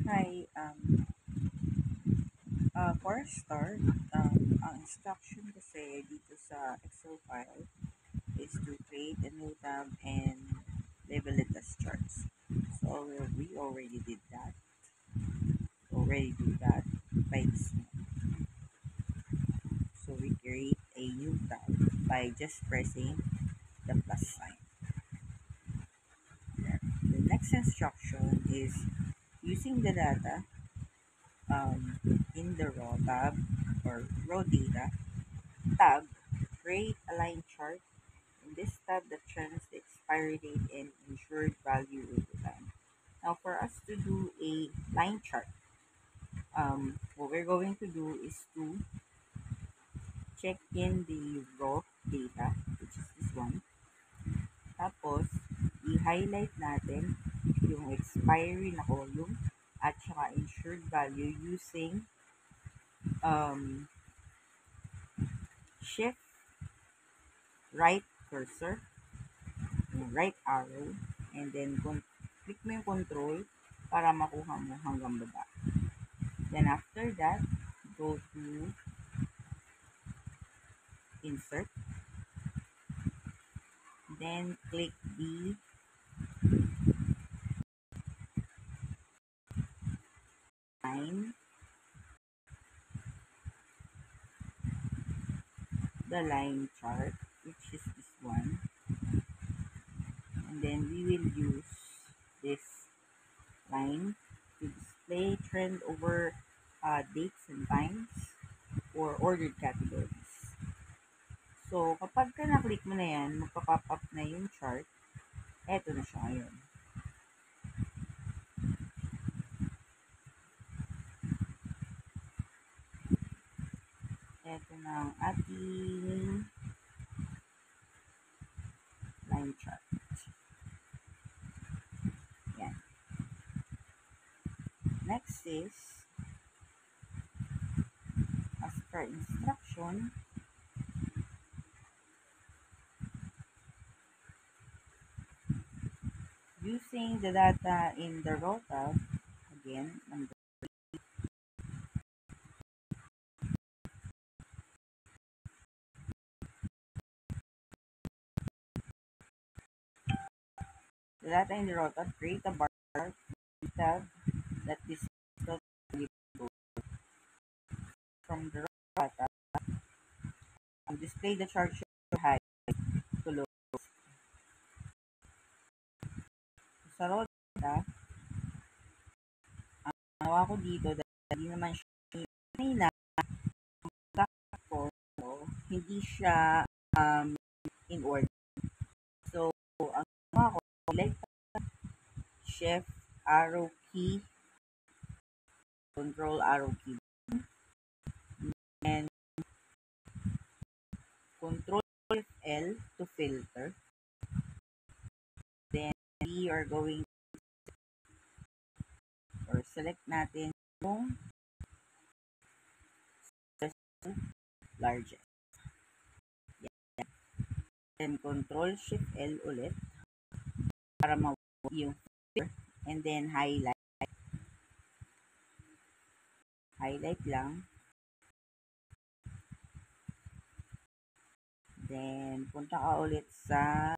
Hi, for a start, ang instruction kasi dito sa Excel file is to create a new tab and label it as charts. So we already did that. Already do that by this one. So we create a new tab by just pressing the plus sign. The next instruction is using the data in the raw tab or raw data tab, create a line chart. In this tab that trends the expiry date and insured value over time. Now, for us to do a line chart, what we're going to do is to check in the raw data, which is this one. Tapos, i-highlight natin yung expiry na column at saka insured value using um, shift right cursor, yung right arrow, and then click mo yung control para makuha mo hanggang baba. Then after that, go to insert, then click the line, the line chart, which is this one, and then we will use this line to display trend over dates and times or ordered categories. So, kapag ka na-click mo na yan, magpa-pop up na yung chart. Eto na siya ngayon. Eto na ang ating line chart. Yan. Next is, as per instruction, using the data in the raw tab, again, the data in the raw tab, create a bar tab that displays from the raw data and display the chart show high to low. Sa raw data, ang nawa ko dito, dahil hindi naman siya kanina, ko, hindi siya in order. So, ang nawa ko, select shift arrow key, control arrow key, and control L to filter. Then, we are going or select natin yung largest. Yan. Then, control shift L ulit para ma-yung filter. And then, highlight. Highlight lang. Then, punta ka ulit sa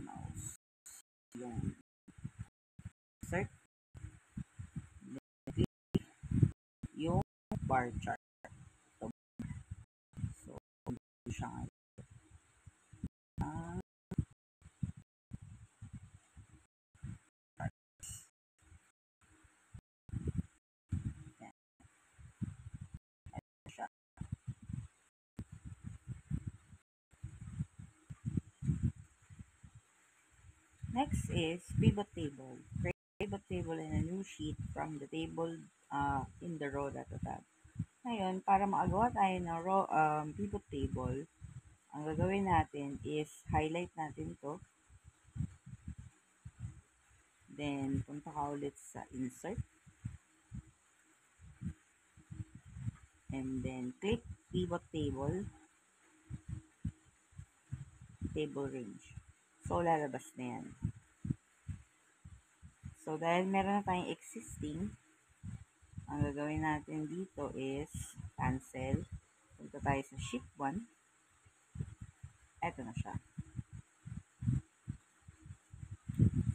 mouse. Yung insert. Then, yung bar chart. So, siya nga. Ah, yan. Ito siya. Next is pivot table. Create a pivot table in a new sheet from the table in the raw data tab. Ngayon, para makagawa tayo ng raw pivot table, ang gagawin natin is highlight natin to. Then, punta ka ulit sa insert. And then, click pivot table. table range. So, lalabas na yan. So, dahil meron na tayong existing, ang gagawin natin dito is cancel. Punta tayo sa sheet 1. Eto na siya.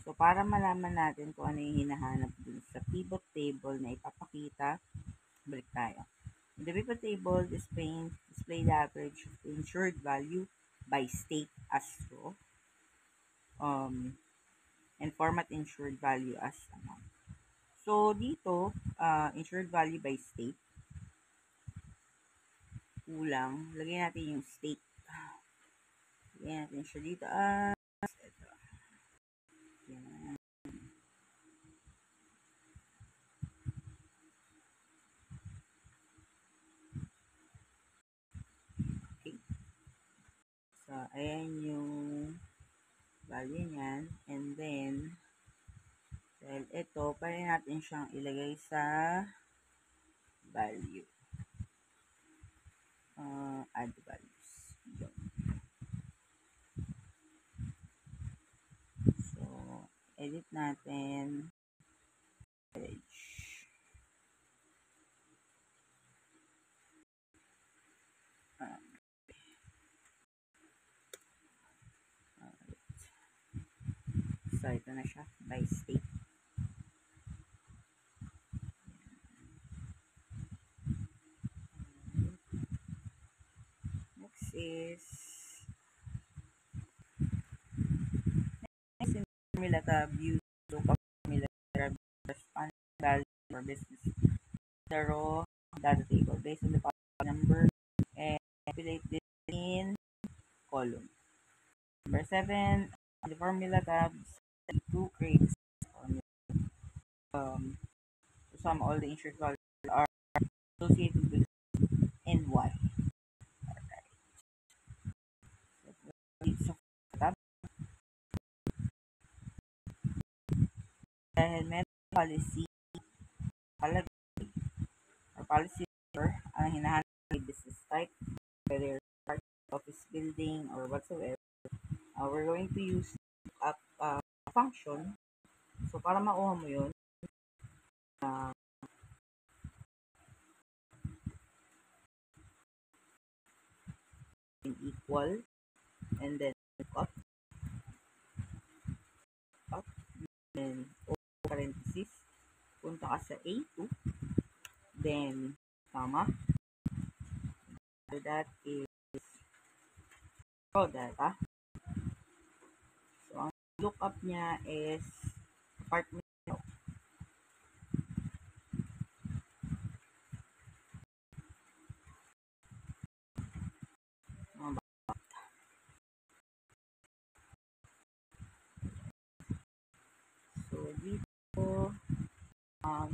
So, para malaman natin kung ano yung hinahanap dun sa pivot table na ipapakita, balik tayo. In the pivot table, display the average of the insured value by state as row, and format insured value as amount. So, dito, insured value by state, kulang. Lagyan natin yung state. Lagyan natin siya dito ito. Yan. Okay. So, ayan yung value niyan. And then, dahil ito, pwede natin siyang ilagay sa value. Add values. Yun. So, edit natin. Page. So, ito na siya. By state. Next is formula tab. Use lookup formula tab. Respond value for business. The raw data table based on the number and populate this in column. Number 7, the formula tab, to create formula. To sum all the insured values are associated with and why. So, tab, dahil may policy palagay or policy number ang hinahanap ng business type, whether part office building or whatsoever, we're going to use up function. So, para makuha mo yun, equal, and then up, then parenthesis, punta ka sa A2, then, comma, so that is raw data. So, ang lookup niya is apartment. So, dito,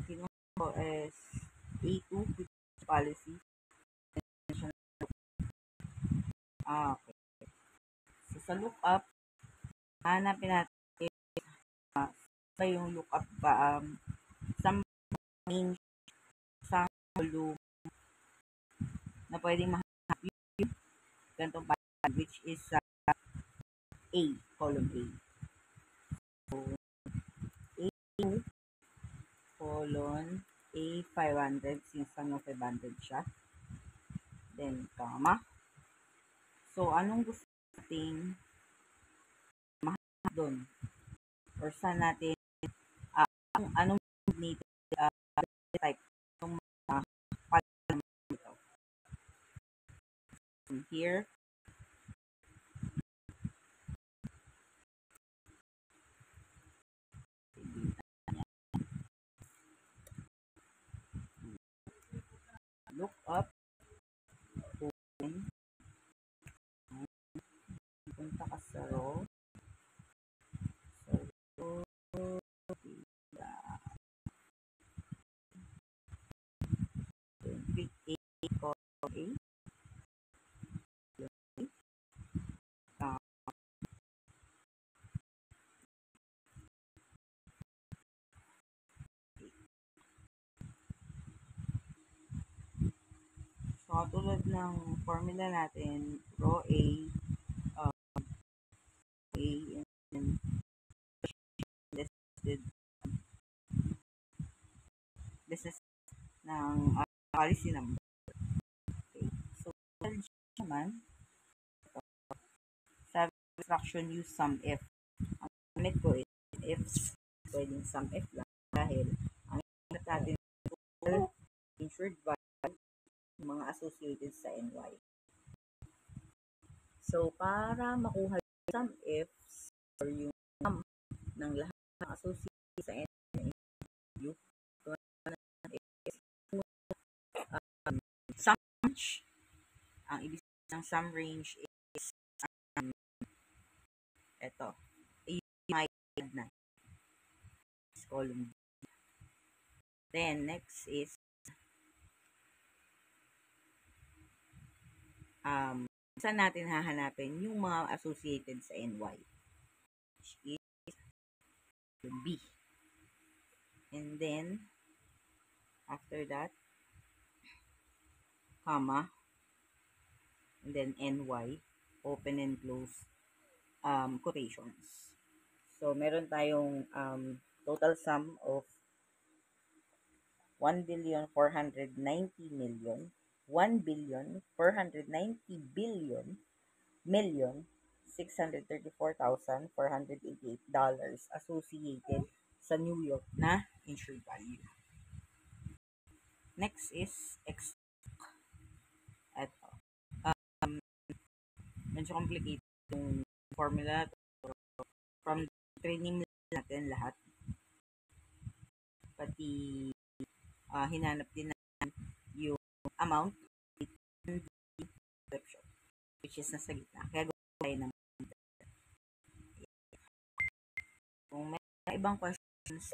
kinuha ko is A2, which is policy. Okay. So, sa lookup, hanapin natin sa yung lookup ba, sa main, sa column na pwedeng mahanap yung ganitong pattern, which is A, column A. So, A2, colon A500, since ano 500 siya. Then, comma. So, anong gusto natin mahanap doon? Or saan natin, anong need type ng pattern ito? Here, look up, punta ka sa row, pick A, column A, so, tulad ng formula natin, row A, ng policy number. Okay. So, naman, sa instruction use sum if. Ang gamit ko is if, pwedeng sum if lang dahil ang gamit natin total insured value ng mga associated sa NY. So, para makuha yung sum ifs or yung sum ng lahat ng associated sa NY, sum range, ang ibig sabihin ng sum range is ito, may na is column B. Then, next is saan natin hahanapin yung mga associated sa NY, which is B. And then, after that, comma, and then NY, open and close quotations. So, meron tayong total sum of 1,490,000,000, 1,490,000,000,000, 634,488 associated sa New York na insured value. Next is ito. Medyo complicated yung formula from training natin lahat. Pati hinanap din natin yung amount which is nasa gitna. Kaya gawin tayo ng kung may ibang questions